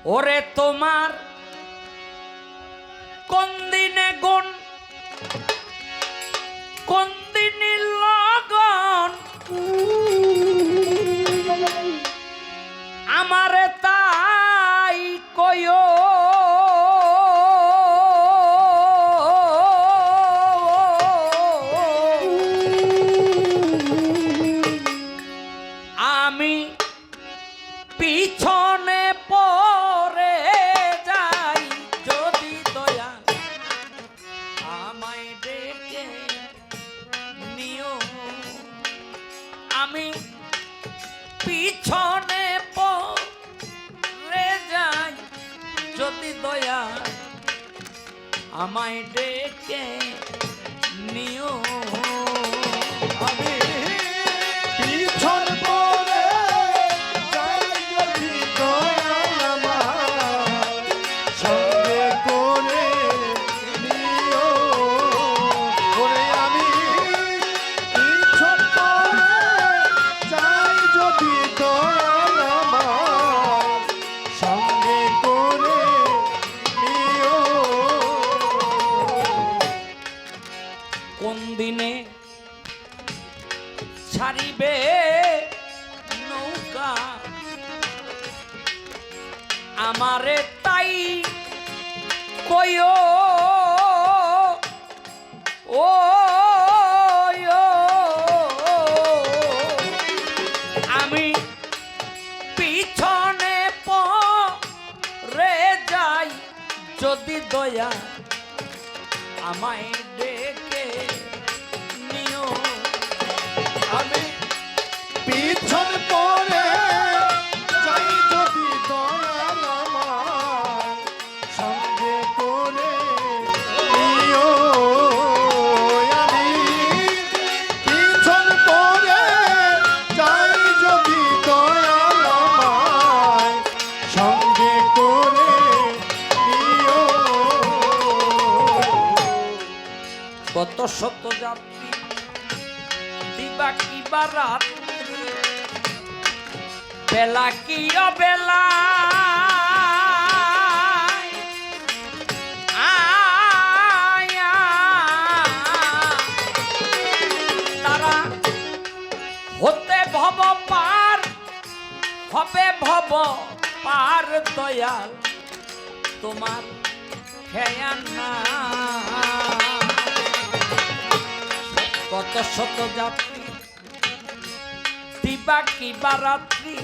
ওরে তোমার কোন দিনে গুণ কোন দিনে লগন আমারে তাই কয়ো আমি পিছনে পড়ে যাই যদি দয়া আমায় ডেকে নিও আমি পিছনে পড়ে যাই যদি দয়া আমায় ডেকে নিও আমি পিছন পড়ে যাই যদি দয়া আমার সঙ্গে করে নিও ওরে আমি পিছন পড়ে যাই যদি দয়া আমার সঙ্গে করে নিও কোন দিনে ছাড়িবে নৌকা আমারে তাই কয়ো ও আমি পিছনে পড়ে যাই যদি দয়া আমায় ডেকে নিও আমি পিছন পড়ে যাই যদি দয়া আমার সঙ্গে করে নিও আমি পিছন পড়ে যাই যদি দয়া আমার সঙ্গে করে নিও কত শত যাত্রী দিবা কিবা রাত্রি বেলা কি অবেলা তারা হতে ভব পার হবে ভব পার দয়াল তোমার খেয়াল না কত শত যাত্রী দিবা কিবা রাত্রি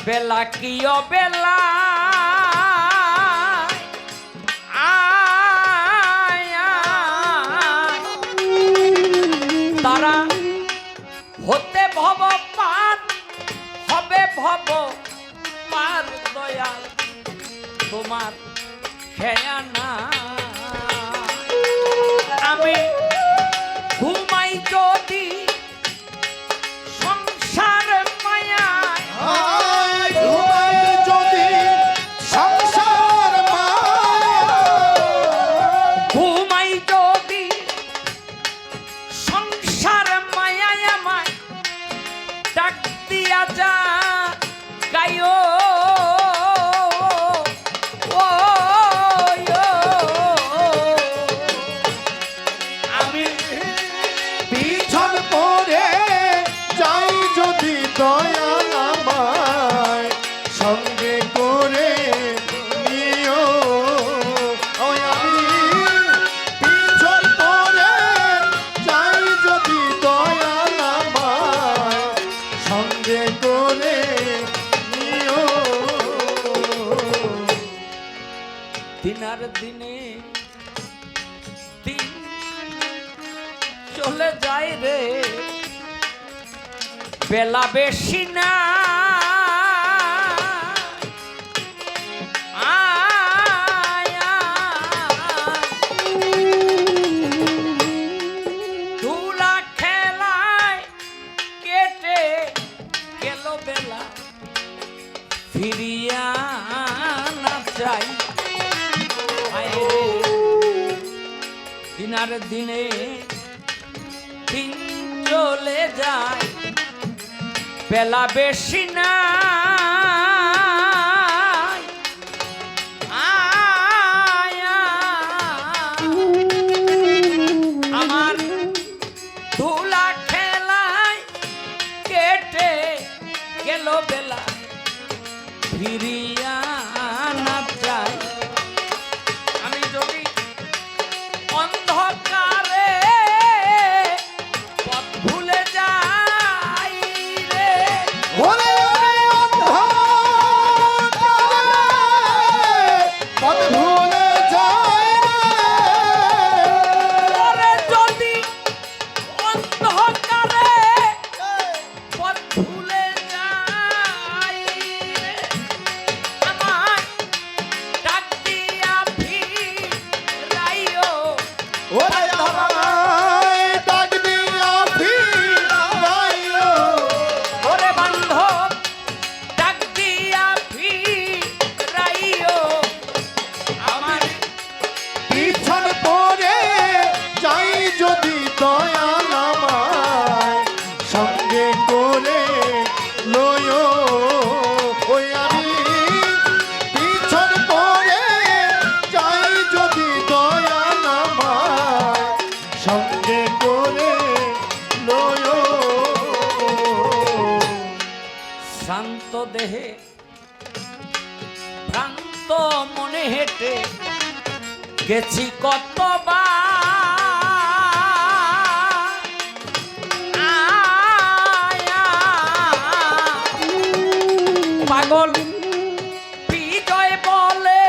বেলা কি অবেলা তারা হতে ভব পার হবে ভব পার দয়াল তোমার খেয়া না আমি ঘুমাই যদি সংসার মায়ায় ঘুমাই যদি সংসার ঘুমাই যদি সংসার মায়ায় আমায় ডাক দিয়া যা গায়ো আমি পিছন পড়ে যাই যদি দয়া আমায় সঙ্গে করে নিও ওই আমি পিছন পড়ে যাই যদি দয়া আমায় সঙ্গে করে নিও দিনার দিনে দিন চলে যায় রে বেলা বেশি না ধুলা খেলায় কেটে গেল বেলা ফিরিয়া না চাই দিনার দিনে দিন চলে যায় বেলা বেশি না বেলা ফিরিয়া না যাই, আমি যদি অন্ধকারে পথ ভুলে যাই রে, ওরে অন্ধকারে পথ ভুলে যাই ওরে যদি অন্ধকারে পথ ভুলে যাই রে, আমায় ডাক দিয়া ফিরাইও ওরে আমায় ডাক দিয়া ফিরাইও ওরে বান্ধব ডাক দিয়া ফিরাইও আমার পিছন পরে যাই যদি দয়াল আমায় সঙ্গে করে লয়ো, ওই আমি পিছন পরে যাই যদি দয়াল আমায় সঙ্গে করে লয়ো। শান্ত দেহে ভ্রান্ত মনে হেঁটে গেছি কতবার, পাগল বিজয় বলে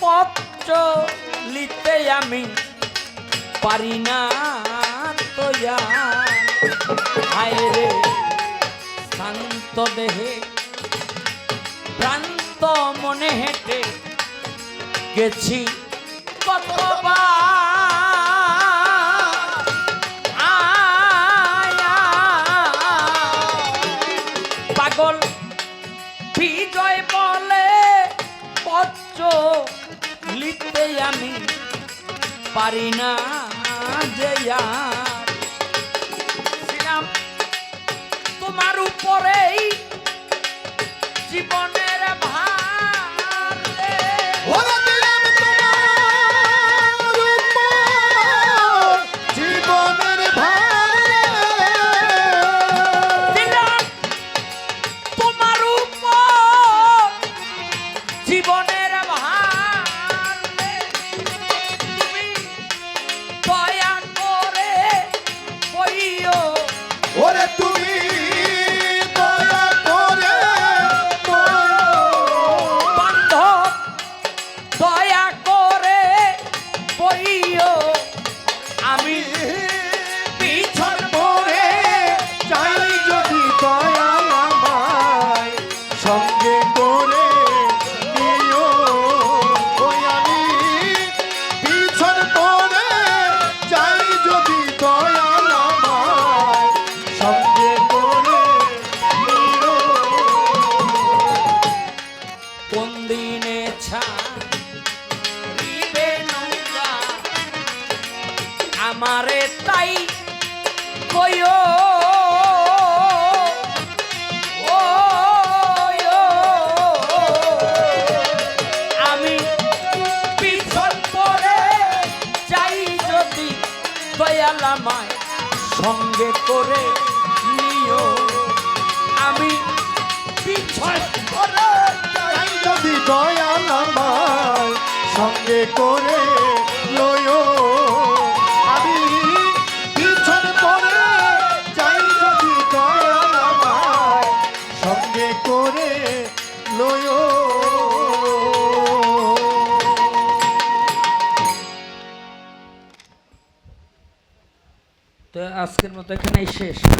পথ চলিতে আমি পারি না তো হায় রে, শান্ত দেহে ভ্রান্ত মনে হেঁটে গেছি পাগল বিজয় বলে পথ লিখতে আমি পারি না যে শ্রীরাম তোমার উপরেই জীবনের ভার রে। ওরে দিলাম তোমার উপর জীবনের ভার দিলাম তোমার উপর জীবনের ভার রে। তুমি দয়া করে বইও ওরে তুমি দয়া করে বান্ধব দয়া করে বইও আমি পিছন পরে যাই যদি দয়াল আমায় সঙ্গে করে নিও, ওই আমি পিছন পরে যাই যদি দয়াল আমায় সঙ্গে করে নিও। কোন দিনে ছাড়িবে নৌকা আমারে তাই কইও, ও আমি পিছন পরে যাই যদি দয়াল আমায় সঙ্গে করে নিও, আমি পিছন ওরে যাই যদি দয়াল আমায় সঙ্গে করে লয়ো, আমি পিছন পরে যাই যদি দয়াল আমায় সঙ্গে করে লয়ো। তো আজকের মতো এখানেই শেষ না।